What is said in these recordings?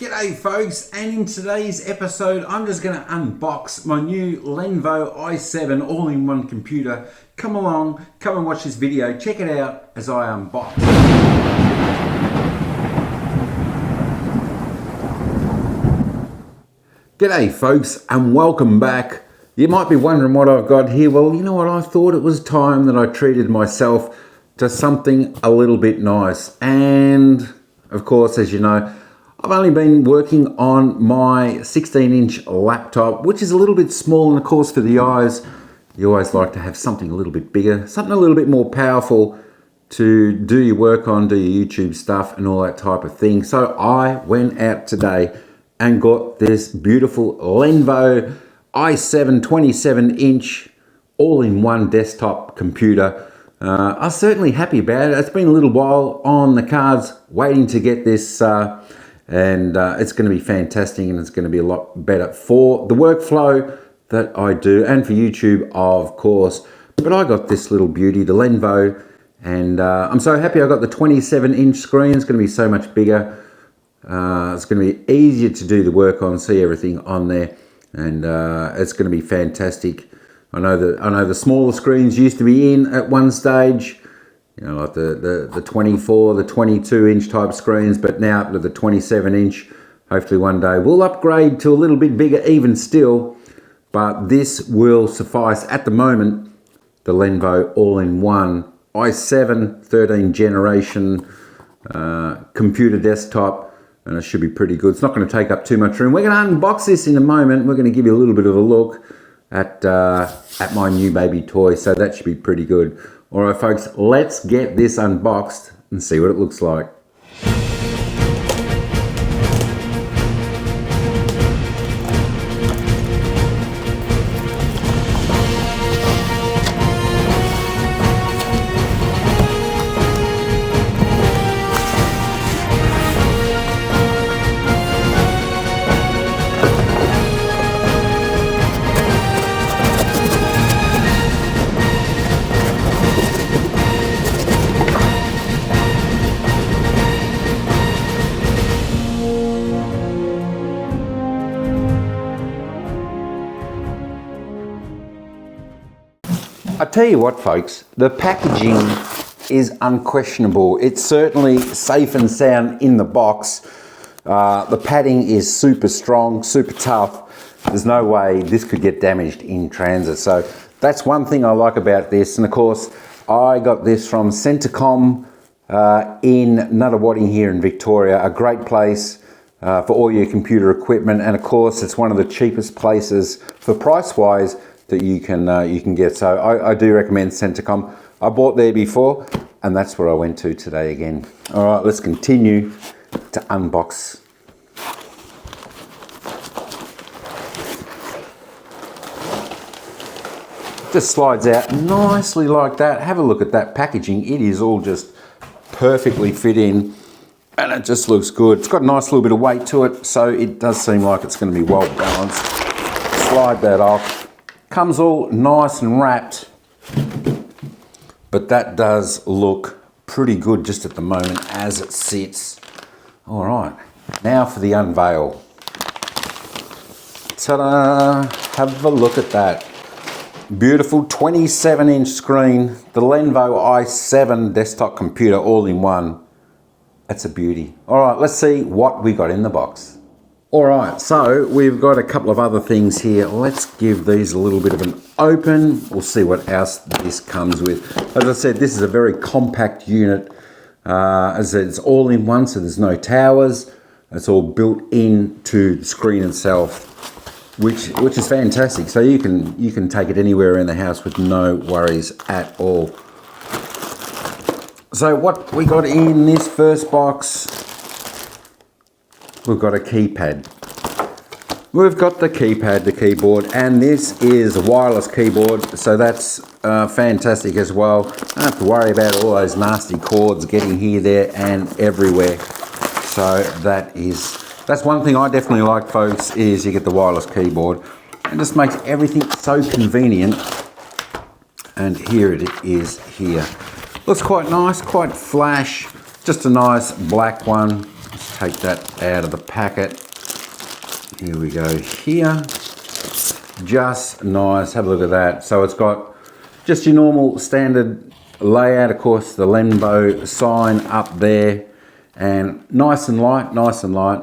G'day folks, and in today's episode I'm just going to unbox my new Lenovo i7 all-in-one computer. Come along, come and watch this video, check it out as I unbox. G'day folks, and welcome back. You might be wondering what I've got here. Well, you know what, I thought it was time that I treated myself to something a little bit nice. And of course, as you know, I've only been working on my 16-inch laptop, which is a little bit small, and of course for the eyes, you always like to have something a little bit bigger, something a little bit more powerful to do your work on, do your YouTube stuff and all that type of thing. So I went out today and got this beautiful Lenovo i7 27-inch all-in-one desktop computer. I was certainly happy about it. It's been a little while on the cards waiting to get this and it's going to be fantastic, and it's going to be a lot better for the workflow that I do and for YouTube, of course. But I got this little beauty, the Lenovo, and I'm so happy I got the 27-inch screen. It's going to be so much bigger. It's going to be easier to do the work on, see everything on there, and it's going to be fantastic. I know the smaller screens used to be in at one stage, you know, like the 24, the 22-inch type screens, but now up to the 27-inch. Hopefully one day we'll upgrade to a little bit bigger even still, but this will suffice. At the moment, the Lenovo all-in-one i7 13 generation computer desktop, and it should be pretty good. It's not going to take up too much room. We're going to unbox this in a moment. We're going to give you a little bit of a look at my new baby toy, so that should be pretty good. All right, folks, let's get this unboxed and see what it looks like. I tell you what, folks, the packaging is unquestionable. It's certainly safe and sound in the box. The padding is super strong, super tough. There's no way this could get damaged in transit. So that's one thing I like about this. And of course, I got this from Centrecom in Nuttawading here in Victoria, a great place for all your computer equipment. And of course, it's one of the cheapest places for price-wise that you can get. So I do recommend Centrecom. I bought there before, and that's where I went to today again. All right, let's continue to unbox. Just slides out nicely like that. Have a look at that packaging. It is all just perfectly fit in, and it just looks good. It's got a nice little bit of weight to it, so it does seem like it's going to be well balanced. Slide that off. Comes all nice and wrapped, but that does look pretty good just at the moment as it sits. All right, now for the unveil. Ta-da! Have a look at that. Beautiful 27-inch screen, the Lenovo i7 desktop computer all-in-one. That's a beauty. All right, let's see what we got in the box. All right, so we've got a couple of other things here. Let's give these a little bit of an open. We'll see what else this comes with. As I said, this is a very compact unit. As I said, it's all in one, so there's no towers. It's all built into the screen itself, which is fantastic. So you can take it anywhere in the house with no worries at all. So what we got in this first box, we've got a keypad. We've got the keypad, the keyboard, and this is a wireless keyboard, so that's fantastic as well. Don't have to worry about all those nasty cords getting here, there, and everywhere. So that's one thing I definitely like, folks, is you get the wireless keyboard. It just makes everything so convenient. And here it is here. Looks quite nice, quite flash. Just a nice black one. take that out of the packet. Here we go here. Just nice, have a look at that. So it's got just your normal standard layout, of course, the Lenovo sign up there, and nice and light, nice and light.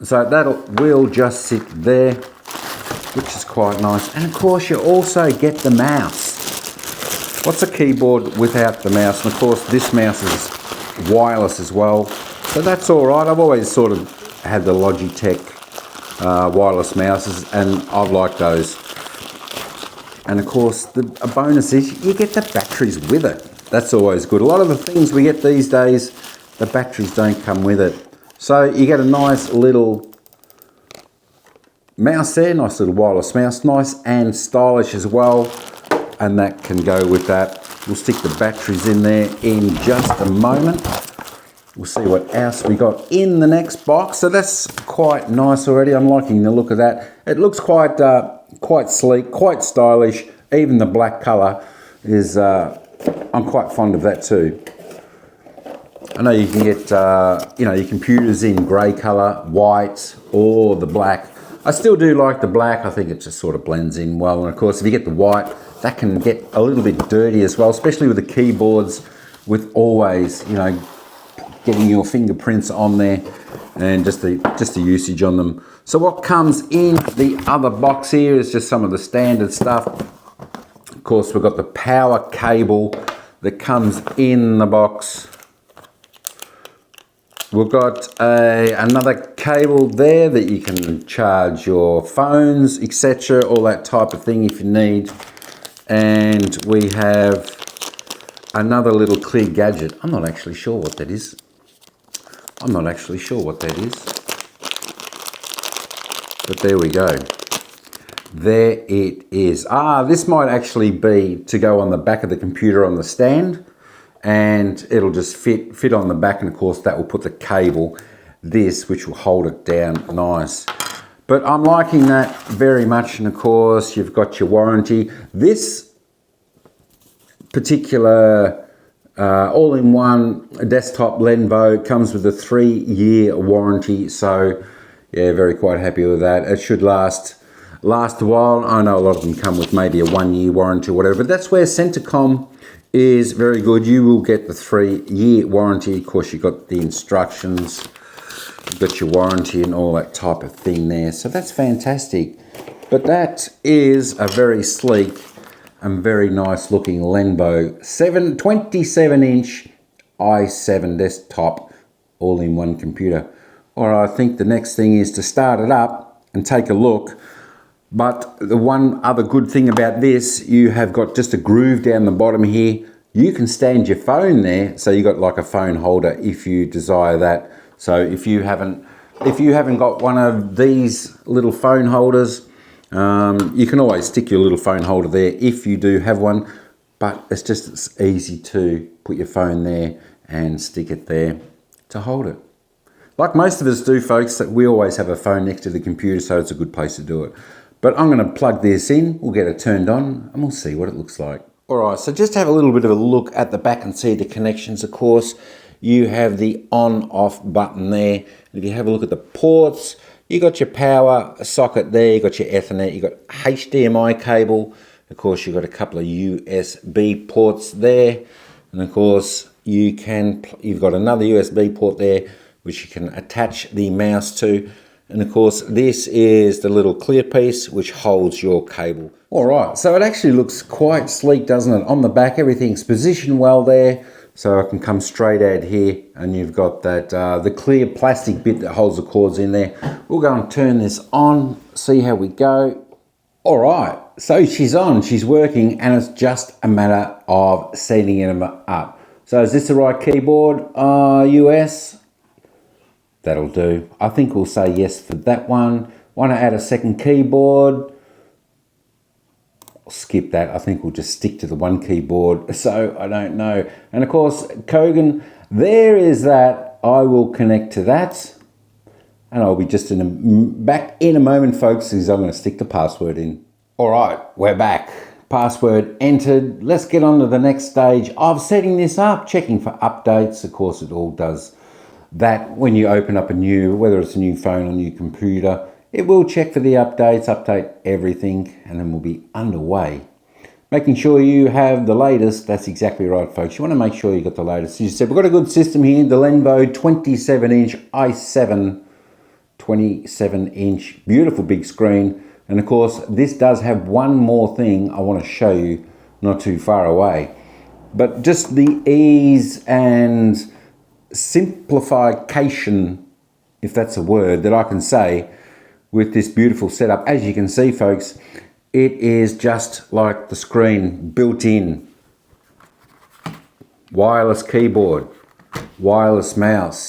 So that will just sit there, which is quite nice. And of course, you also get the mouse. What's a keyboard without the mouse? And of course, this mouse is wireless as well, so that's all right. I've always sort of had the Logitech wireless mouses, and I've liked those. And of course, a bonus is you get the batteries with it. That's always good. A lot of the things we get these days, the batteries don't come with it. So you get a nice little mouse there, nice little wireless mouse, nice and stylish as well. And that can go with that. We'll stick the batteries in there in just a moment. We'll see what else we got in the next box. So that's quite nice already. I'm liking the look of that. It looks quite quite sleek, quite stylish. Even the black color is, I'm quite fond of that too. I know you can get, your computers in grey color, white, or the black. I still do like the black. I think it just sort of blends in well. And of course, if you get the white, that can get a little bit dirty as well, especially with the keyboards, with always, getting your fingerprints on there, and just the usage on them. So what comes in the other box here is just some of the standard stuff. Of course, we've got the power cable that comes in the box. We've got another cable there that you can charge your phones, etc., all that type of thing if you need. And we have another little clear gadget. I'm not actually sure what that is. But there we go. There it is. This might actually be to go on the back of the computer on the stand, and it'll just fit on the back, and of course that will put the cable, which will hold it down nice. But I'm liking that very much, and of course you've got your warranty. This particular all-in-one desktop Lenovo comes with a 3-year warranty, so yeah, very quite happy with that. It should last a while. I know a lot of them come with maybe a 1-year warranty or whatever, but that's where Centacom is very good. You will get the 3-year warranty. Of course, you've got the instructions, you've got your warranty and all that type of thing there, so that's fantastic. But that is a very sleek and very nice looking Lenovo 27-inch i7 desktop all-in-one computer. Alright, I think the next thing is to start it up and take a look. But the one other good thing about this, you have got just a groove down the bottom here. You can stand your phone there, so you got like a phone holder if you desire that. So if you haven't got one of these little phone holders, you can always stick your little phone holder there if you do have one, but it's easy to put your phone there and stick it there to hold it. Like most of us do, folks, that we always have a phone next to the computer, so it's a good place to do it. But I'm going to plug this in, we'll get it turned on, and we'll see what it looks like. Alright, so just have a little bit of a look at the back and see the connections. Of course, you have the on-off button there. If you have a look at the ports, you got your power socket there, you got your Ethernet, you got HDMI cable, of course you've got a couple of USB ports there, and of course you've got another USB port there which you can attach the mouse to, and of course this is the little clear piece which holds your cable. Alright, so it actually looks quite sleek, doesn't it? On the back everything's positioned well there, so I can come straight out here, and you've got that the clear plastic bit that holds the cords in there. We'll go and turn this on, see how we go. Alright, so she's on, she's working, and it's just a matter of setting it up. So is this the right keyboard? US? That'll do. I think we'll say yes for that one. Want to add a second keyboard? I'll skip that. I think we'll just stick to the one keyboard. So I don't know. And of course, Kogan, there is that. I will connect to that. And I'll be just back in a moment, folks, because I'm going to stick the password in. All right, we're back. Password entered. Let's get on to the next stage of setting this up, checking for updates. Of course, it all does that when you open up whether it's a new phone or new computer, it will check for the updates, update everything, and then we'll be underway. Making sure you have the latest. That's exactly right, folks. You want to make sure you got the latest. As you said, we've got a good system here, the Lenovo 27-inch i7, 27-inch, beautiful big screen. And of course, this does have one more thing I want to show you not too far away. But just the ease and simplification, if that's a word that I can say, with this beautiful setup. As you can see, folks, it is just like the screen, built in. Wireless keyboard, wireless mouse,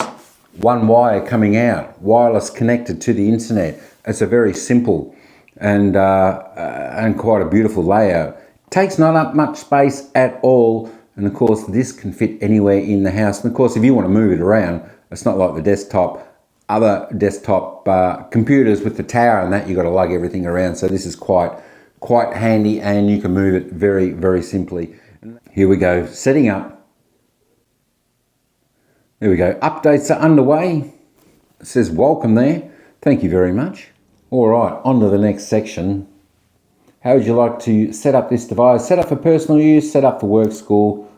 one wire coming out, wireless connected to the internet. It's a very simple and quite a beautiful layout. Takes not up much space at all, and of course this can fit anywhere in the house. And of course, if you want to move it around, it's not like the other desktop computers with the tower and that you got to lug everything around. So this is quite handy, and you can move it very, very simply. Here we go, setting up. There we go, updates are underway. It says welcome there. Thank you very much. All right, on to the next section. How would you like to set up this device? Set up for personal use, set up for work, school.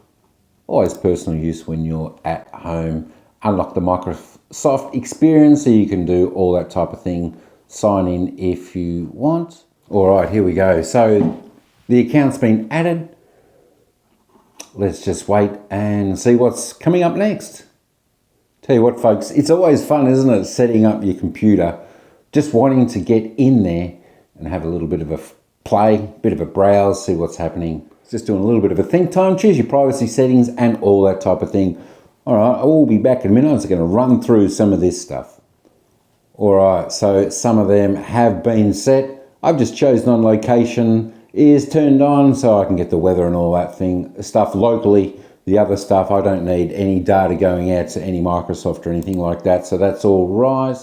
Always personal use when you're at home. Unlock the Microsoft experience so you can do all that type of thing. Sign in if you want. All right, here we go. So the account's been added. Let's just wait and see what's coming up next. Tell you what, folks, it's always fun, isn't it, setting up your computer, just wanting to get in there and have a little bit of a play, bit of a browse, see what's happening. Just doing a little bit of a think time, choose your privacy settings and all that type of thing. All right, I will be back in a minute. I'm just going to run through some of this stuff. All right, so some of them have been set. I've just chosen on location is turned on so I can get the weather and all that stuff locally. The other stuff, I don't need any data going out to any Microsoft or anything like that, so that's all right.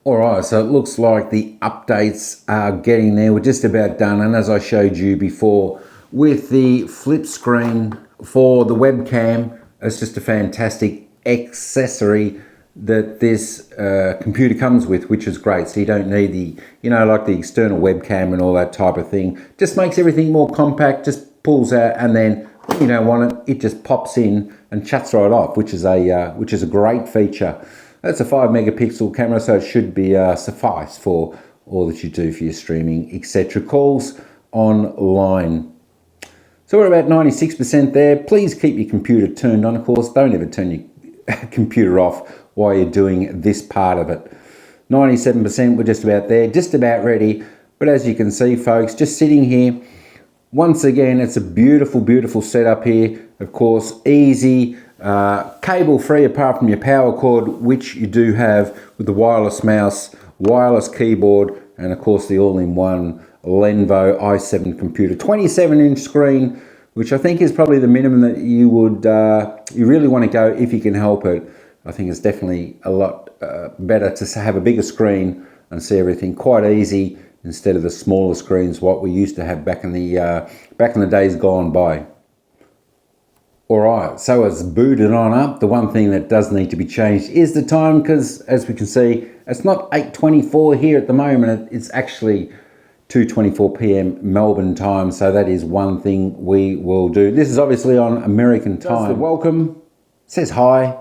All right, so it looks like the updates are getting there. We're just about done, and as I showed you before with the flip screen for the webcam, it's just a fantastic accessory that this computer comes with, which is great. So you don't need the, like the external webcam and all that type of thing. Just makes everything more compact, just pulls out, and then when you don't want it, it just pops in and shuts right off, which is a great feature. That's a 5 megapixel camera, so it should be suffice for all that you do for your streaming, etc. Calls online. So we're about 96% there. Please keep your computer turned on, of course. Don't ever turn your computer off while you're doing this part of it. 97%, we're just about there, just about ready. But as you can see, folks, just sitting here, once again, it's a beautiful, beautiful setup here. Of course, easy, cable free apart from your power cord, which you do have with the wireless mouse, wireless keyboard, and of course the all-in-one Lenovo i7 computer. 27-inch screen, which I think is probably the minimum that you would, you really want to go if you can help it. I think it's definitely a lot better to have a bigger screen and see everything quite easy instead of the smaller screens what we used to have back in the days gone by. All right, so it's booted on up. The one thing that does need to be changed is the time, because as we can see, it's not 8:24 here at the moment. It's actually 2:24 p.m. Melbourne time, so that is one thing we will do. This is obviously on American time. The welcome, says hi.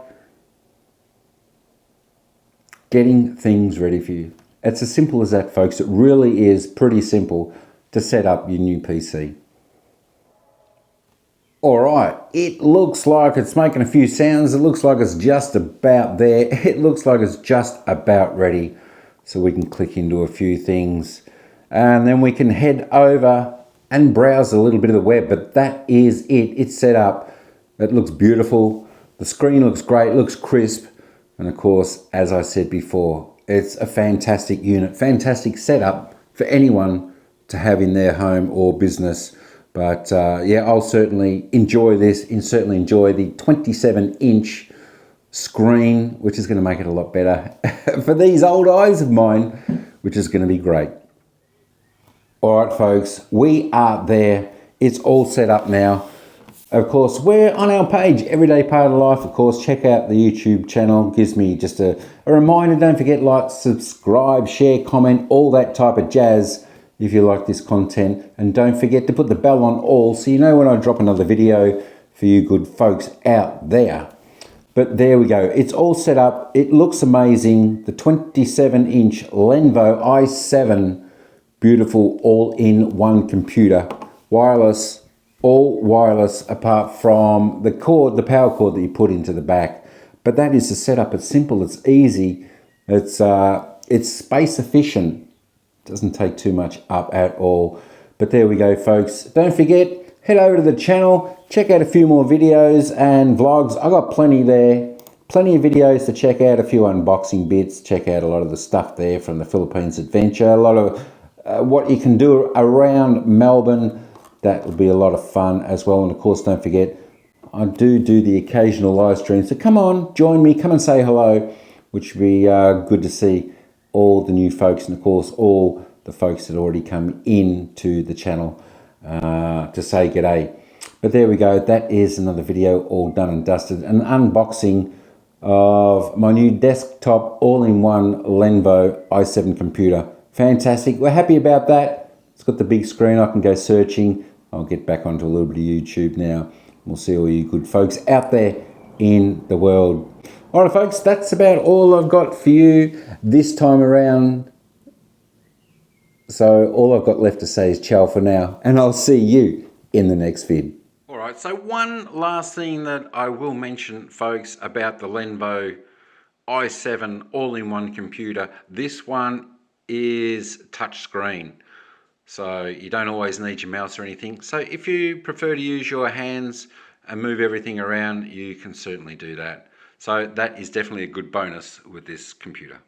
Getting things ready for you. It's as simple as that, folks. It really is pretty simple to set up your new PC. All right, it looks like it's making a few sounds. It looks like it's just about there. It looks like it's just about ready. So we can click into a few things and then we can head over and browse a little bit of the web, but that is it. It's set up. It looks beautiful. The screen looks great, looks crisp. And of course, as I said before, it's a fantastic unit, fantastic setup for anyone to have in their home or business. But yeah, I'll certainly enjoy this and certainly enjoy the 27-inch screen, which is going to make it a lot better for these old eyes of mine, which is going to be great. All right, folks, we are there. It's all set up now. Of course, we're on our page, Everyday Part of Life. Of course, check out the YouTube channel. Gives me just a reminder. Don't forget, like, subscribe, share, comment, all that type of jazz if you like this content. And don't forget to put the bell on all so you know when I drop another video for you good folks out there. But there we go. It's all set up. It looks amazing. The 27-inch Lenovo i7, beautiful all-in-one computer, wireless. All wireless apart from the cord, the power cord that you put into the back. But that is the setup. It's simple, it's easy, it's space efficient. Doesn't take too much up at all. But there we go, folks. Don't forget, head over to the channel, check out a few more videos and vlogs. I got plenty there. Plenty of videos to check out, a few unboxing bits, check out a lot of the stuff there from the Philippines adventure, a lot of what you can do around Melbourne. That will be a lot of fun as well. And of course, don't forget, I do the occasional live stream. So come on, join me, come and say hello, which would be good to see all the new folks. And of course, all the folks that already come into the channel to say g'day. But there we go. That is another video all done and dusted. An unboxing of my new desktop all-in-one Lenovo i7 computer. Fantastic. We're happy about that. It's got the big screen. I can go searching. I'll get back onto a little bit of YouTube now. We'll see all you good folks out there in the world. All right, folks, that's about all I've got for you this time around. So all I've got left to say is ciao for now, and I'll see you in the next vid. All right, so one last thing that I will mention, folks, about the Lenovo i7 all-in-one computer. This one is touchscreen. So you don't always need your mouse or anything. So if you prefer to use your hands and move everything around, you can certainly do that. So that is definitely a good bonus with this computer.